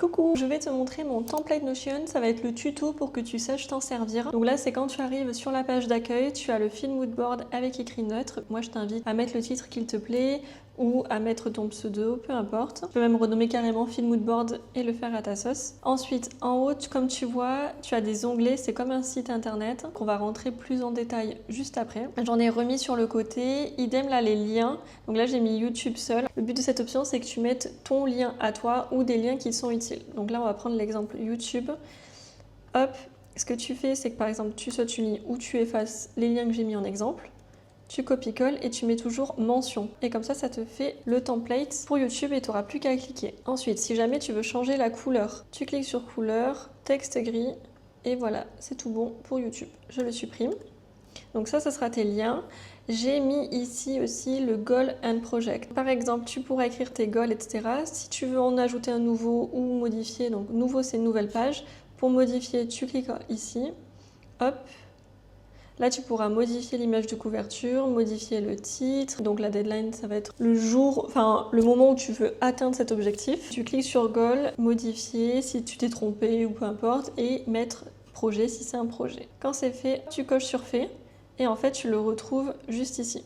Coucou, je vais te montrer mon template Notion, ça va être le tuto pour que tu saches t'en servir. Donc là, c'est quand tu arrives sur la page d'accueil, tu as le fil moodboard avec écrit neutre. Moi, je t'invite à mettre le titre qu'il te plaît ou à mettre ton pseudo, peu importe. Tu peux même renommer carrément fil moodboard et le faire à ta sauce. Ensuite, en haut, comme tu vois, tu as des onglets, c'est comme un site internet qu'on va rentrer plus en détail juste après. J'en ai remis sur le côté, idem là les liens. Donc là, j'ai mis YouTube seul. Le but de cette option, c'est que tu mettes ton lien à toi ou des liens qui sont utiles. Donc là, on va prendre l'exemple YouTube. Hop, ce que tu fais, c'est que par exemple, tu sautes une ligne ou tu effaces les liens que j'ai mis en exemple. Tu copies-colles et tu mets toujours mention. Et comme ça te fait le template pour YouTube et tu n'auras plus qu'à cliquer. Ensuite, si jamais tu veux changer la couleur, tu cliques sur couleur, texte gris, et voilà, c'est tout bon pour YouTube. Je le supprime. Donc ça sera tes liens. J'ai mis ici aussi le goal and project. Par exemple, tu pourras écrire tes goals, etc. Si tu veux en ajouter un nouveau ou modifier, donc nouveau c'est une nouvelle page. Pour modifier, tu cliques ici. Hop. Là, tu pourras modifier l'image de couverture, modifier le titre. Donc la deadline, ça va être le jour, enfin le moment où tu veux atteindre cet objectif. Tu cliques sur goal, modifier si tu t'es trompé ou peu importe, et mettre projet si c'est un projet. Quand c'est fait, tu coches sur fait. Et en fait, tu le retrouves juste ici.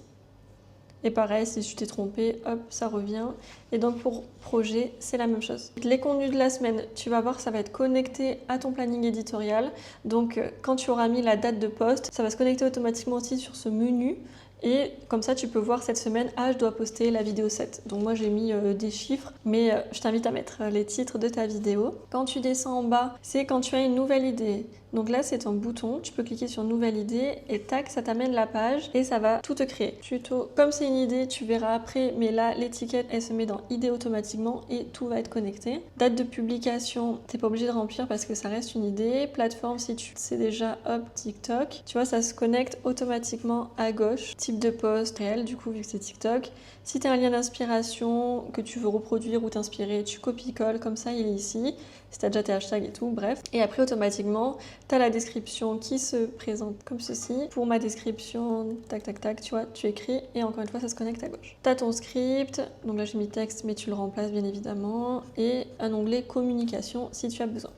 Et pareil, si tu t'es trompé, hop, ça revient. Et donc pour projet, c'est la même chose. Les contenus de la semaine, tu vas voir, ça va être connecté à ton planning éditorial. Donc quand tu auras mis la date de poste, ça va se connecter automatiquement aussi sur ce menu. Et comme ça, tu peux voir cette semaine, ah, je dois poster la vidéo 7. Donc moi, j'ai mis des chiffres, mais je t'invite à mettre les titres de ta vidéo. Quand tu descends en bas, c'est quand tu as une nouvelle idée. Donc là, c'est un bouton, tu peux cliquer sur nouvelle idée et tac, ça t'amène la page et ça va tout te créer. Tuto, comme c'est une idée, tu verras après, mais là, l'étiquette, elle se met dans idée automatiquement et tout va être connecté. Date de publication, t'es pas obligé de remplir parce que ça reste une idée. Plateforme, si tu sais déjà, hop, TikTok. Tu vois, ça se connecte automatiquement à gauche. Type de post réel, du coup, vu que c'est TikTok. Si tu as un lien d'inspiration que tu veux reproduire ou t'inspirer, tu copies-colles, comme ça, il est ici. Si tu as déjà tes hashtags et tout, bref. Et après, automatiquement, tu as la description qui se présente comme ceci. Pour ma description, tac, tac, tac, tu vois, tu écris et encore une fois, ça se connecte à gauche. Tu as ton script, donc là, j'ai mis texte, mais tu le remplaces bien évidemment. Et un onglet communication si tu as besoin.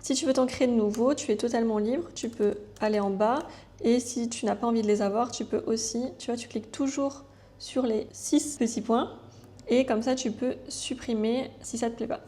Si tu veux t'en créer de nouveaux, tu es totalement libre. Tu peux aller en bas et si tu n'as pas envie de les avoir, tu peux aussi, tu vois, tu cliques toujours sur les 6 petits points et comme ça, tu peux supprimer si ça ne te plaît pas.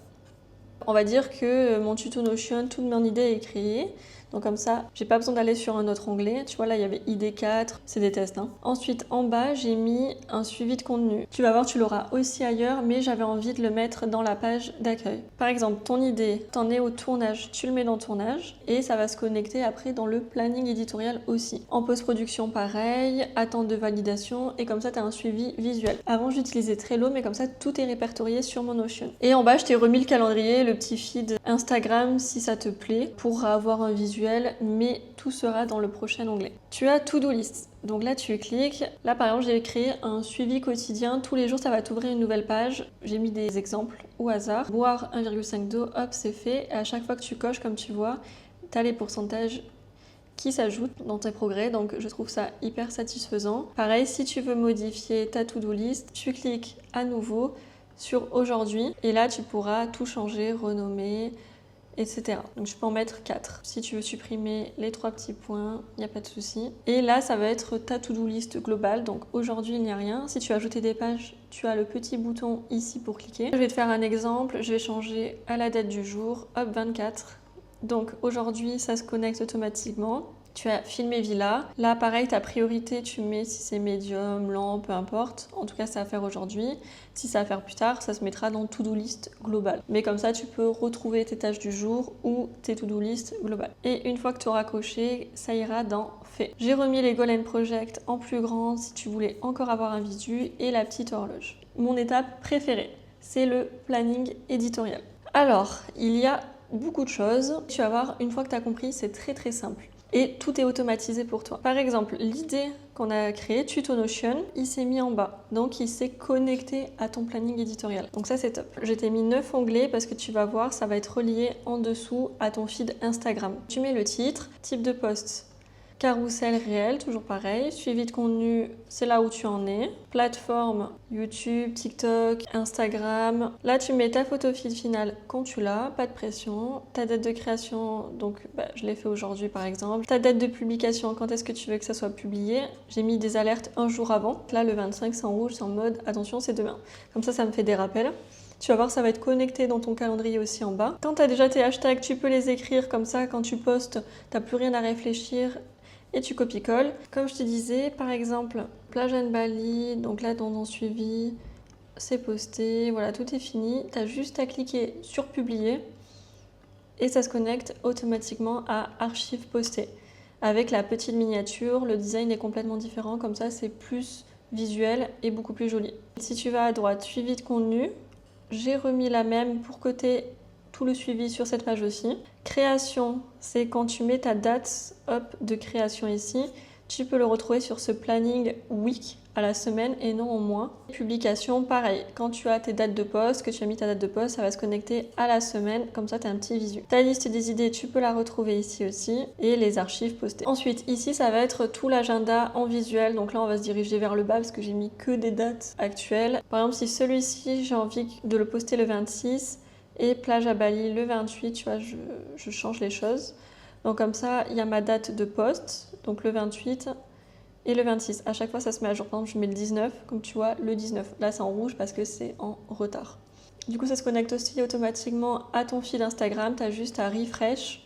On va dire que mon tuto Notion, toute mon idée est créée. Donc comme ça, j'ai pas besoin d'aller sur un autre onglet. Tu vois, là, il y avait ID4, c'est des tests. Ensuite, en bas, j'ai mis un suivi de contenu. Tu vas voir, tu l'auras aussi ailleurs, mais j'avais envie de le mettre dans la page d'accueil. Par exemple, ton idée, t'en es au tournage, tu le mets dans tournage et ça va se connecter après dans le planning éditorial aussi. En post-production, pareil, attente de validation et comme ça, tu as un suivi visuel. Avant, j'utilisais Trello, mais comme ça, tout est répertorié sur mon Notion. Et en bas, je t'ai remis le calendrier, le petit feed Instagram si ça te plaît pour avoir un visuel, mais tout sera dans le prochain onglet. Tu as To-Do List. Donc là, tu cliques. Là, par exemple, j'ai créé un suivi quotidien. Tous les jours, ça va t'ouvrir une nouvelle page. J'ai mis des exemples au hasard. Boire 1,5 d'eau, hop, c'est fait. Et à chaque fois que tu coches, comme tu vois, tu as les pourcentages qui s'ajoutent dans tes progrès, donc je trouve ça hyper satisfaisant. Pareil, si tu veux modifier ta to-do list, tu cliques à nouveau sur aujourd'hui et là tu pourras tout changer, renommer, etc. Donc je peux en mettre 4. Si tu veux supprimer les 3 petits points, il n'y a pas de souci. Et là, ça va être ta to-do list globale. Donc aujourd'hui, il n'y a rien. Si tu veux ajouter des pages, tu as le petit bouton ici pour cliquer. Je vais te faire un exemple. Je vais changer à la date du jour. Hop, 24. Donc aujourd'hui, ça se connecte automatiquement. Tu as filmé villa. Là, pareil, ta priorité, tu mets si c'est médium, lent, peu importe. En tout cas, c'est à faire aujourd'hui. Si c'est à faire plus tard, ça se mettra dans to-do list global. Mais comme ça, tu peux retrouver tes tâches du jour ou tes to-do list globales. Et une fois que tu auras coché, ça ira dans fait. J'ai remis les Goal and Project en plus grand si tu voulais encore avoir un visu et la petite horloge. Mon étape préférée, c'est le planning éditorial. Alors, il y a beaucoup de choses. Tu vas voir, une fois que tu as compris, c'est très simple. Et tout est automatisé pour toi. Par exemple, l'idée qu'on a créée, Tuto Notion, il s'est mis en bas. Donc, il s'est connecté à ton planning éditorial. Donc ça, c'est top. Je t'ai mis 9 onglets parce que tu vas voir, ça va être relié en dessous à ton feed Instagram. Tu mets le titre, type de post, Carrousel réel, toujours pareil. Suivi de contenu, c'est là où tu en es. Plateforme, YouTube, TikTok, Instagram. Là, tu mets ta photo feed finale quand tu l'as, pas de pression. Ta date de création, donc je l'ai fait aujourd'hui par exemple. Ta date de publication, quand est-ce que tu veux que ça soit publié. J'ai mis des alertes un jour avant. Là, le 25, c'est en rouge, c'est en mode attention, c'est demain. Comme ça me fait des rappels. Tu vas voir, ça va être connecté dans ton calendrier aussi en bas. Quand tu as déjà tes hashtags, tu peux les écrire comme ça. Quand tu postes, tu n'as plus rien à réfléchir et tu copies-colles. Comme je te disais, par exemple, plage and Bali, donc là dans ton suivi, c'est posté, voilà, tout est fini. Tu as juste à cliquer sur publier et ça se connecte automatiquement à archives postées. Avec la petite miniature, le design est complètement différent, comme ça c'est plus visuel et beaucoup plus joli. Si tu vas à droite, suivi de contenu, j'ai remis la même pour que tu aies tout le suivi sur cette page aussi. Création, c'est quand tu mets ta date de création ici. Tu peux le retrouver sur ce planning week à la semaine et non au mois. Publication, pareil. Quand tu as tes dates de poste, que tu as mis ta date de poste, ça va se connecter à la semaine. Comme ça, tu as un petit visu. Ta liste des idées, tu peux la retrouver ici aussi. Et les archives postées. Ensuite, ici, ça va être tout l'agenda en visuel. Donc là, on va se diriger vers le bas parce que j'ai mis que des dates actuelles. Par exemple, si celui-ci, j'ai envie de le poster le 26 et plage à Bali le 28, tu vois, je change les choses. Donc comme ça, il y a ma date de poste, donc le 28 et le 26. À chaque fois, ça se met à jour. Par exemple, je mets le 19, comme tu vois, le 19. Là, c'est en rouge parce que c'est en retard. Du coup, ça se connecte aussi automatiquement à ton fil Instagram. Tu as juste à refresh,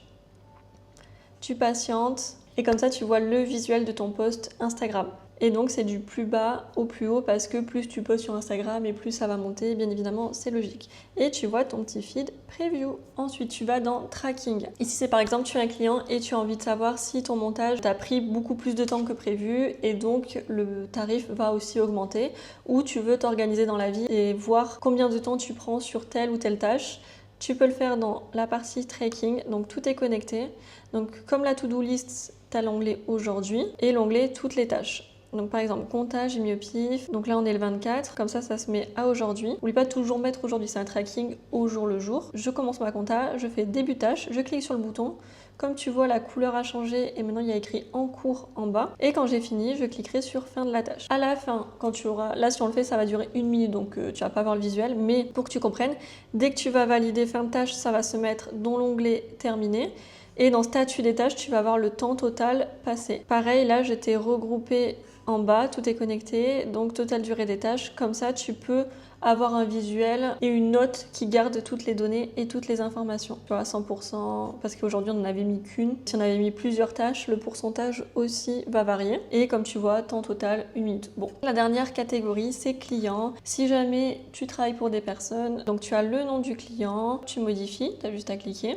tu patientes et comme ça, tu vois le visuel de ton post Instagram. Et donc, c'est du plus bas au plus haut parce que plus tu postes sur Instagram et plus ça va monter. Bien évidemment, c'est logique. Et tu vois ton petit feed preview. Ensuite, tu vas dans tracking. Ici, c'est par exemple, tu es un client et tu as envie de savoir si ton montage t'a pris beaucoup plus de temps que prévu et donc le tarif va aussi augmenter. Ou tu veux t'organiser dans la vie et voir combien de temps tu prends sur telle ou telle tâche. Tu peux le faire dans la partie tracking, donc tout est connecté. Donc comme la to-do list, tu as l'onglet aujourd'hui et l'onglet toutes les tâches. Donc par exemple, comptage, j'ai mis au pif. Donc là, on est le 24. Comme ça se met à aujourd'hui. N'oublie pas de toujours mettre aujourd'hui. C'est un tracking au jour le jour. Je commence ma compta, je fais début tâche, je clique sur le bouton. Comme tu vois, la couleur a changé et maintenant il y a écrit en cours en bas. Et quand j'ai fini, je cliquerai sur fin de la tâche. À la fin, quand tu auras... Là, si on le fait, ça va durer 1 minute, donc tu vas pas voir le visuel. Mais pour que tu comprennes, dès que tu vas valider fin de tâche, ça va se mettre dans l'onglet terminé. Et dans statut des tâches, tu vas voir le temps total passé. Pareil, là, je t'ai regroupé en bas, tout est connecté, donc totale durée des tâches. Comme ça, tu peux avoir un visuel et une note qui garde toutes les données et toutes les informations. Tu vois, à 100%, parce qu'aujourd'hui, on n'en avait mis qu'une. Si on avait mis plusieurs tâches, le pourcentage aussi va varier. Et comme tu vois, temps total, 1 minute. Bon, la dernière catégorie, c'est client. Si jamais tu travailles pour des personnes, donc tu as le nom du client, tu modifies, tu as juste à cliquer.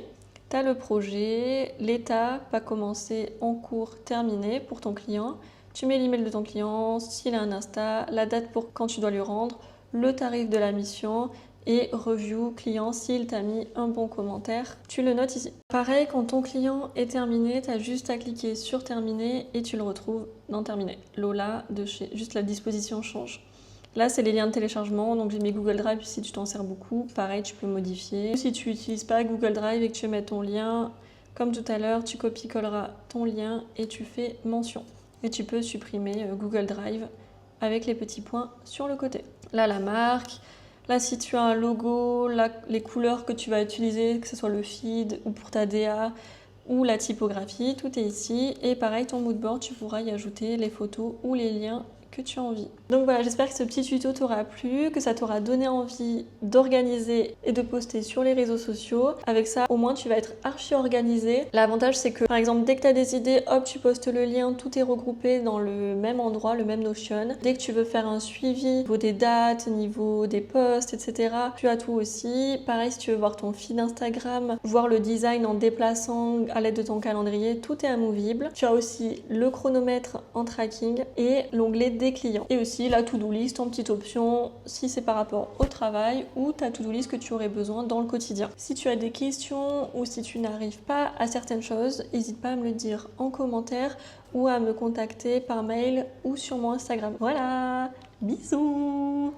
Tu as le projet, l'état, pas commencé, en cours, terminé pour ton client. Tu mets l'email de ton client, s'il a un Insta, la date pour quand tu dois lui rendre, le tarif de la mission et review client s'il t'a mis un bon commentaire. Tu le notes ici. Pareil, quand ton client est terminé, tu as juste à cliquer sur terminer et tu le retrouves dans terminé. Lola de chez... Juste la disposition change. Là, c'est les liens de téléchargement, donc j'ai mis Google Drive si tu t'en sers beaucoup. Pareil, tu peux modifier. Si tu n'utilises pas Google Drive et que tu veux mettre ton lien, comme tout à l'heure, tu copies-colleras ton lien et tu fais mention. Et tu peux supprimer Google Drive avec les petits points sur le côté. Là, la marque. Là, si tu as un logo, là, les couleurs que tu vas utiliser, que ce soit le feed ou pour ta DA ou la typographie, tout est ici. Et pareil, ton moodboard, tu pourras y ajouter les photos ou les liens que tu as envie. Donc voilà, j'espère que ce petit tuto t'aura plu, que ça t'aura donné envie d'organiser et de poster sur les réseaux sociaux. Avec ça, au moins, tu vas être archi organisé. L'avantage, c'est que, par exemple, dès que tu as des idées, hop, tu postes le lien, tout est regroupé dans le même endroit, le même Notion. Dès que tu veux faire un suivi, au niveau des dates, au niveau des posts, etc., tu as tout aussi. Pareil, si tu veux voir ton feed Instagram, voir le design en déplaçant à l'aide de ton calendrier, tout est amovible. Tu as aussi le chronomètre en tracking et l'onglet des clients. Et aussi la to-do list en petite option si c'est par rapport au travail ou ta to-do list que tu aurais besoin dans le quotidien. Si tu as des questions ou si tu n'arrives pas à certaines choses, n'hésite pas à me le dire en commentaire ou à me contacter par mail ou sur mon Instagram. Voilà, bisous!